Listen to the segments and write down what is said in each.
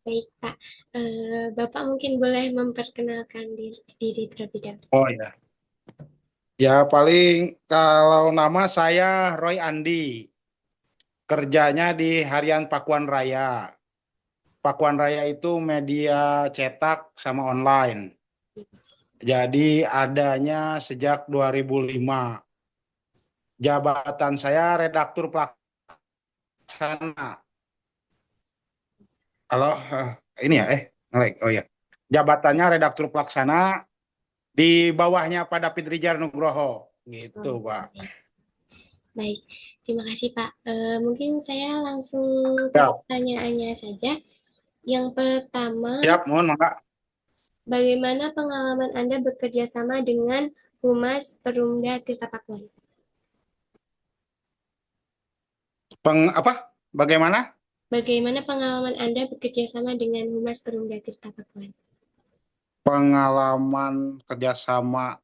Baik, Pak. Bapak mungkin boleh memperkenalkan diri terlebih dahulu. Oh ya, ya paling kalau nama saya Roy Andi, kerjanya di Harian Pakuan Raya. Pakuan Raya itu media cetak sama online. Jadi adanya sejak 2005. Jabatan saya redaktur pelaksana. Kalau ini ya, ngelek. Oh ya, jabatannya redaktur pelaksana di bawahnya Pak David Rijal Nugroho, gitu, Oh, Pak. baik. Baik. Terima kasih, Pak. Mungkin saya langsung ke Siap, pertanyaannya saja. Yang pertama, siap, mohon Mak. bagaimana pengalaman Anda bekerja sama dengan Humas Perumda Tirta Pakuan? Apa? Bagaimana? Bagaimana pengalaman Anda bekerja sama dengan Humas Perumda Tirta Pakuan? Pengalaman kerjasama.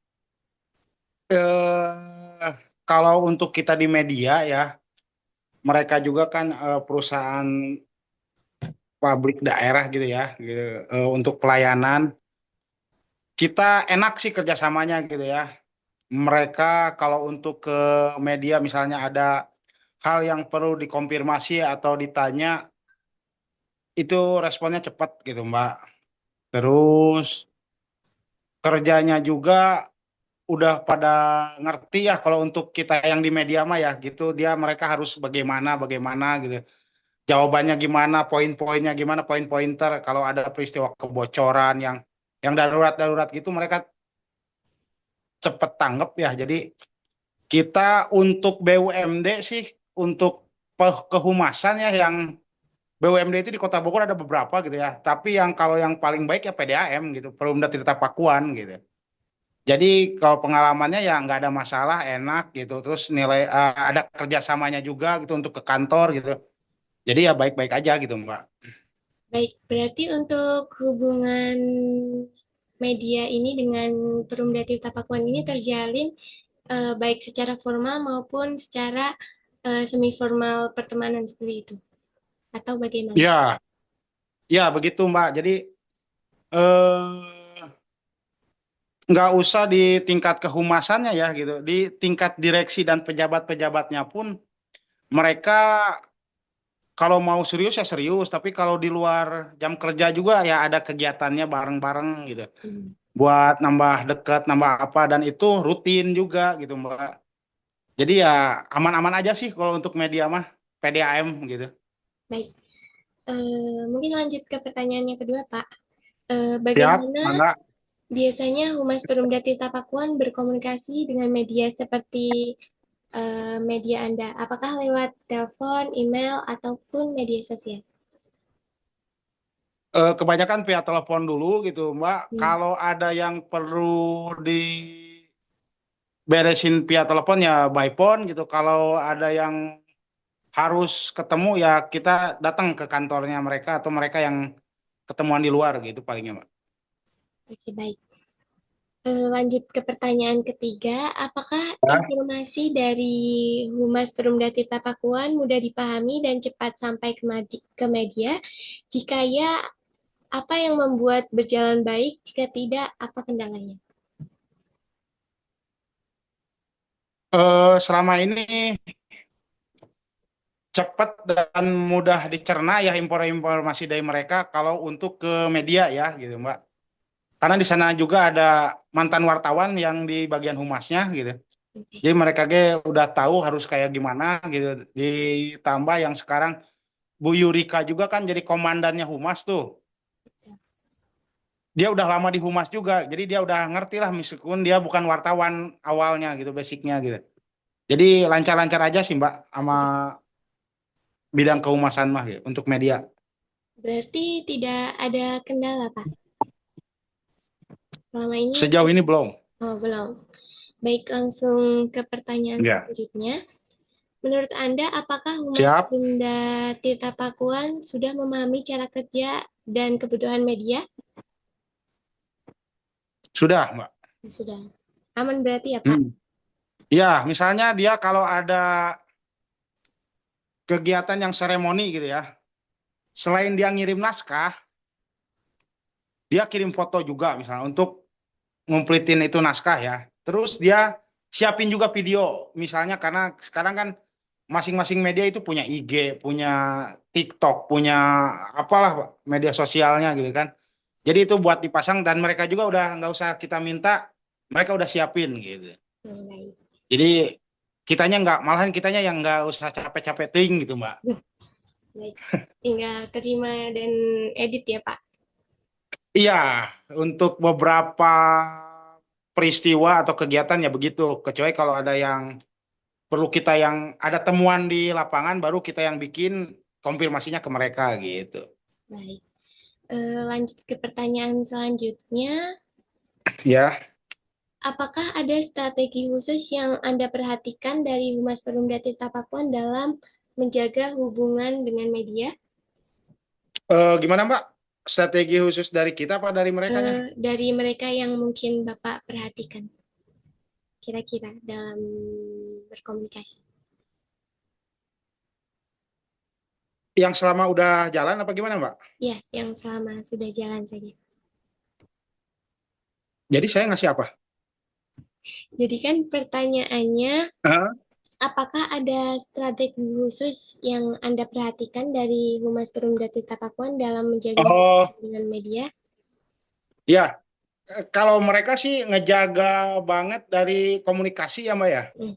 Eh, Kalau untuk kita di media ya, mereka juga kan perusahaan pabrik daerah gitu ya, gitu. Untuk pelayanan kita enak sih kerjasamanya gitu ya. Mereka kalau untuk ke media misalnya ada hal yang perlu dikonfirmasi atau ditanya, itu responnya cepat gitu Mbak. Terus kerjanya juga udah pada ngerti ya kalau untuk kita yang di media mah ya gitu dia mereka harus bagaimana bagaimana gitu. Jawabannya gimana, poin-poinnya gimana, poin-pointer kalau ada peristiwa kebocoran yang darurat-darurat gitu mereka cepet tanggap ya. Jadi kita untuk BUMD sih untuk kehumasan ya yang BUMD itu di Kota Bogor ada beberapa gitu ya. Tapi yang kalau yang paling baik ya PDAM gitu, Perumda Tirta Pakuan gitu. Jadi kalau pengalamannya ya nggak ada masalah, enak gitu. Terus nilai ada kerjasamanya juga gitu untuk ke kantor gitu. Jadi ya baik-baik aja gitu Mbak. Baik, berarti untuk hubungan media ini dengan Perumda Tirta Pakuan ini terjalin baik secara formal maupun secara semi formal pertemanan seperti itu. Atau bagaimana? Ya, ya begitu Mbak. Jadi eh, nggak usah di tingkat kehumasannya ya gitu. Di tingkat direksi dan pejabat-pejabatnya pun mereka kalau mau serius ya serius, tapi kalau di luar jam kerja juga ya ada kegiatannya bareng-bareng gitu. Hmm, Buat nambah dekat, nambah apa dan itu rutin juga gitu Mbak. Jadi ya aman-aman aja sih kalau untuk media mah PDAM gitu. baik. Mungkin lanjut ke pertanyaan yang kedua, Pak. Siap, Bagaimana mangga. biasanya Humas Perumda Tirta Pakuan berkomunikasi dengan media seperti media Anda? Apakah lewat telepon, email, ataupun media sosial? Kebanyakan via telepon dulu gitu Mbak. Hmm. Kalau ada yang perlu diberesin via telepon ya by phone gitu. Kalau ada yang harus ketemu ya kita datang ke kantornya mereka atau mereka yang ketemuan di luar gitu palingnya Mbak. Oke, baik. Lanjut ke pertanyaan ketiga, apakah Ya. informasi dari Humas Perumda Tirta Pakuan mudah dipahami dan cepat sampai ke media? Jika ya, apa yang membuat berjalan baik? Jika tidak, apa kendalanya? Selama ini cepat dan mudah dicerna ya informasi dari mereka kalau untuk ke media ya gitu Mbak. Karena di sana juga ada mantan wartawan yang di bagian humasnya gitu. Oke. Jadi mereka udah tahu harus kayak gimana gitu. Ditambah yang sekarang Bu Yurika juga kan jadi komandannya humas tuh. Dia udah lama di humas juga. Jadi dia udah ngerti lah meskipun dia bukan wartawan awalnya gitu basicnya gitu. Jadi lancar-lancar aja sih Mbak sama bidang kehumasan mah ya untuk media. Berarti tidak ada kendala, Pak. Selama ini, Sejauh ini belum. oh belum. Baik, langsung ke pertanyaan Ya, selanjutnya. Menurut Anda, apakah Humas siap. Bunda Tirta Pakuan sudah memahami cara kerja dan kebutuhan media? Sudah, Mbak. Sudah. Aman berarti ya, Pak? Hmm. Ya, misalnya dia kalau ada kegiatan yang seremoni gitu ya, selain dia ngirim naskah, dia kirim foto juga misalnya untuk ngumplitin itu naskah ya. Terus dia siapin juga video misalnya karena sekarang kan masing-masing media itu punya IG, punya TikTok, punya apalah media sosialnya gitu kan. Jadi itu buat dipasang dan mereka juga udah nggak usah kita minta, mereka udah siapin gitu. Baik. Jadi kitanya nggak, malahan kitanya yang nggak usah capek-capek ting gitu Mbak. Baik. Tinggal terima dan edit ya, Pak. Iya, untuk beberapa peristiwa atau kegiatan ya begitu. Kecuali kalau ada yang perlu kita yang ada temuan di lapangan, baru kita yang bikin konfirmasinya ke mereka gitu. Baik. Lanjut ke pertanyaan selanjutnya. Ya, Apakah ada strategi khusus yang Anda perhatikan dari Humas Perumda Tirta Pakuan dalam menjaga hubungan dengan media? Gimana Mbak? Strategi khusus dari kita apa dari merekanya? Dari mereka yang mungkin Bapak perhatikan, kira-kira dalam berkomunikasi. Yang selama udah jalan apa gimana Mbak? Ya, yang selama sudah jalan saja. Jadi saya ngasih apa? Jadi kan pertanyaannya, Hah? apakah ada strategi khusus yang Anda perhatikan dari Humas Perumda Tirta Pakuan dalam menjaga hubungan Oh, dengan media? ya. Kalau mereka sih ngejaga banget dari komunikasi ya Mbak ya. Hmm,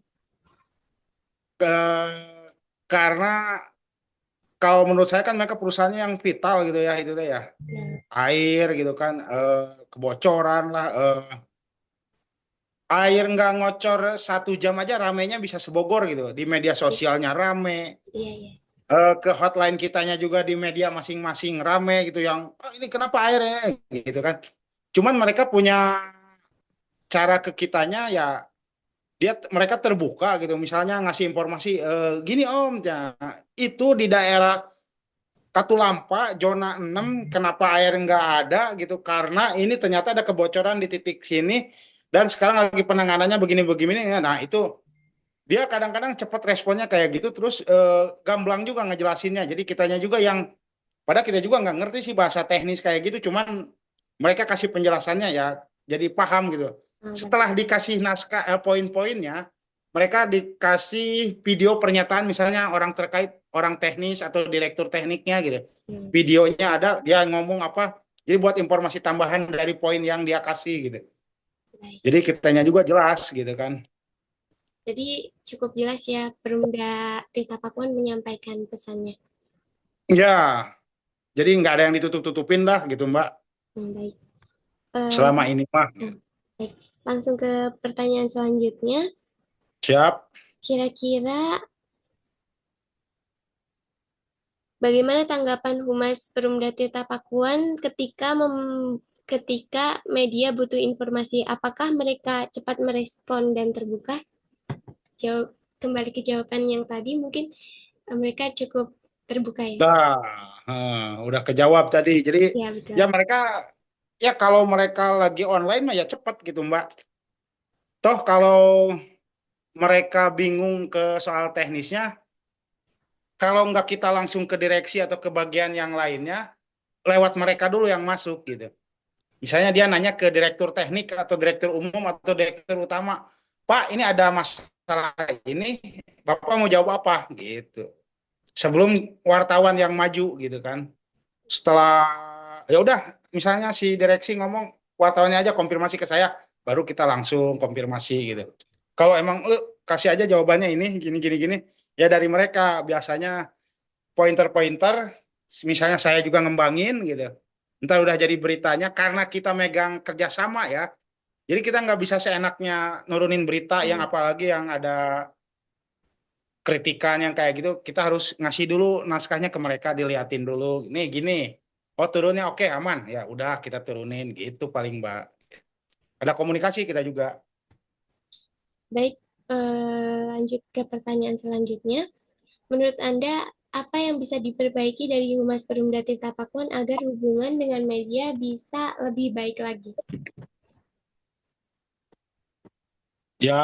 Karena kalau menurut saya kan mereka perusahaannya yang vital gitu ya itu deh ya. nah, Air gitu kan, kebocoran lah. Air nggak ngocor 1 jam aja ramenya bisa sebogor gitu. Di media sosialnya rame. iya, iya. Ke hotline kitanya juga di media masing-masing rame gitu yang "Ah, ini kenapa airnya gitu kan. Cuman mereka punya cara ke kitanya ya mereka terbuka gitu misalnya ngasih informasi gini Om ya, itu di daerah Katulampa zona 6 kenapa air nggak ada gitu karena ini ternyata ada kebocoran di titik sini dan sekarang lagi penanganannya begini-begini. Nah itu dia kadang-kadang cepat responnya kayak gitu terus gamblang juga ngejelasinnya jadi kitanya juga yang padahal kita juga nggak ngerti sih bahasa teknis kayak gitu cuman mereka kasih penjelasannya ya jadi paham gitu. Ah, baik. Setelah dikasih naskah poin-poinnya, mereka dikasih video pernyataan misalnya orang terkait orang teknis atau direktur tekniknya gitu. Hmm, Videonya ada dia ngomong apa. Jadi buat informasi tambahan dari poin yang dia kasih gitu. baik. Jadi kitanya juga jelas gitu kan. Jadi cukup jelas ya Perumda Tirta Pakuan menyampaikan pesannya. Ya, jadi nggak ada yang ditutup-tutupin dah gitu Mbak. Baik. Selama ini mah. Nah, baik. Langsung ke pertanyaan selanjutnya. Siap. Kira-kira bagaimana tanggapan Humas Perumda Tirta Pakuan ketika media butuh informasi? Apakah mereka cepat merespon dan terbuka? Jawab kembali ke jawaban yang tadi, mungkin mereka cukup terbuka ya. Dah, udah kejawab tadi. Jadi Ya, betul. ya mereka ya kalau mereka lagi online mah ya cepet gitu Mbak. Toh kalau mereka bingung ke soal teknisnya, kalau nggak kita langsung ke direksi atau ke bagian yang lainnya, lewat mereka dulu yang masuk gitu. Misalnya dia nanya ke direktur teknik atau direktur umum atau direktur utama, Pak ini ada masalah ini, Bapak mau jawab apa gitu. Sebelum wartawan yang maju gitu kan. Setelah ya udah misalnya si direksi ngomong wartawannya aja konfirmasi ke saya baru kita langsung konfirmasi gitu kalau emang lu kasih aja jawabannya ini gini gini gini ya dari mereka biasanya pointer-pointer misalnya saya juga ngembangin gitu ntar udah jadi beritanya karena kita megang kerjasama ya jadi kita nggak bisa seenaknya nurunin berita yang Hmm, apalagi yang ada kritikan yang kayak gitu kita harus ngasih dulu naskahnya ke mereka diliatin dulu nih gini oh turunnya oke aman ya udah kita turunin gitu paling Mbak ada komunikasi kita juga. baik, lanjut ke pertanyaan selanjutnya. Menurut Anda, apa yang bisa diperbaiki dari Humas Perumda Tirta Pakuan agar hubungan dengan media bisa lebih baik lagi? Ya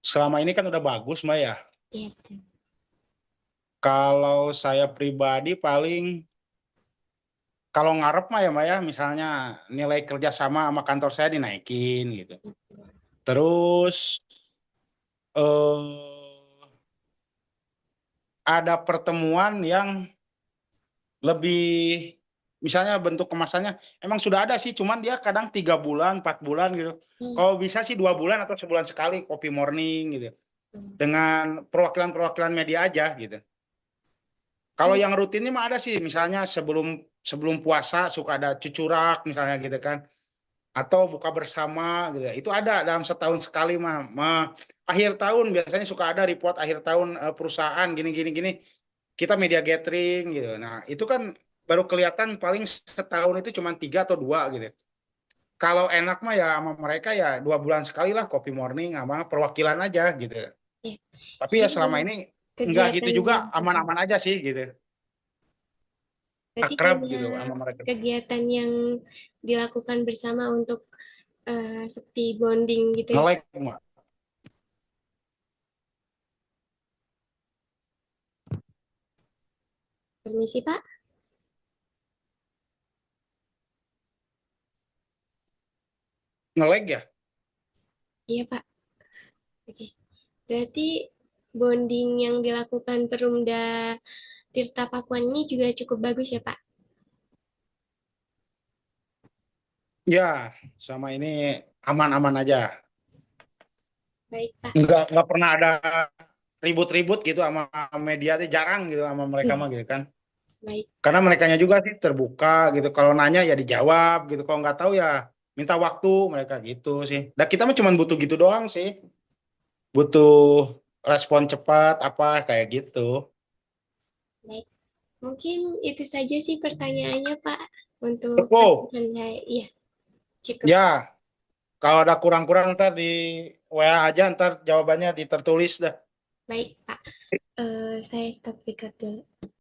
selama ini kan udah bagus Mbak ya Iya, betul. kalau saya pribadi paling kalau ngarep mah ya Mbak ya, misalnya nilai kerjasama sama kantor saya dinaikin gitu. Terus eh ada pertemuan yang lebih, misalnya bentuk kemasannya emang sudah ada sih, cuman dia kadang 3 bulan, 4 bulan gitu. Hmm, Kalau bisa sih 2 bulan atau sebulan sekali kopi morning gitu, hmm, dengan perwakilan-perwakilan media aja gitu. Kalau hmm, yang rutinnya mah ada sih, misalnya sebelum sebelum puasa suka ada cucurak misalnya gitu kan, atau buka bersama gitu. Itu ada dalam setahun sekali mah. Akhir tahun biasanya suka ada report akhir tahun, perusahaan gini gini gini. Kita media gathering gitu. Nah, itu kan baru kelihatan paling setahun itu cuma 3 atau 2 gitu. Kalau enak mah ya sama mereka ya 2 bulan sekali lah kopi morning sama perwakilan aja gitu. ya. Tapi Jadi ya selama banyak ini enggak gitu kegiatan juga, yang aman-aman aja sih gitu. berarti Akrab gitu banyak sama mereka. kegiatan yang dilakukan bersama untuk seperti bonding gitu ya. Nge-like Mbak. Permisi Pak. Nge-like ya. Iya Pak. Oke. Berarti bonding yang dilakukan Perumda Tirta Pakuan ini juga cukup bagus ya Pak. Ya, sama ini aman-aman aja. Baik Pak. Nggak pernah ada ribut-ribut gitu sama media, tuh jarang gitu sama mereka mah gitu kan. Baik. Karena merekanya juga sih terbuka gitu. Kalau nanya ya dijawab gitu. Kalau nggak tahu ya minta waktu mereka gitu sih. Dan kita mah cuma butuh gitu doang sih. Butuh respon cepat apa kayak gitu. Baik. Mungkin itu saja sih pertanyaannya Pak untuk Cukup. pertanyaan saya. Iya, cukup. Ya, kalau ada kurang-kurang ntar di WA aja, ntar jawabannya ditertulis dah. Baik Pak. Saya stop record dulu.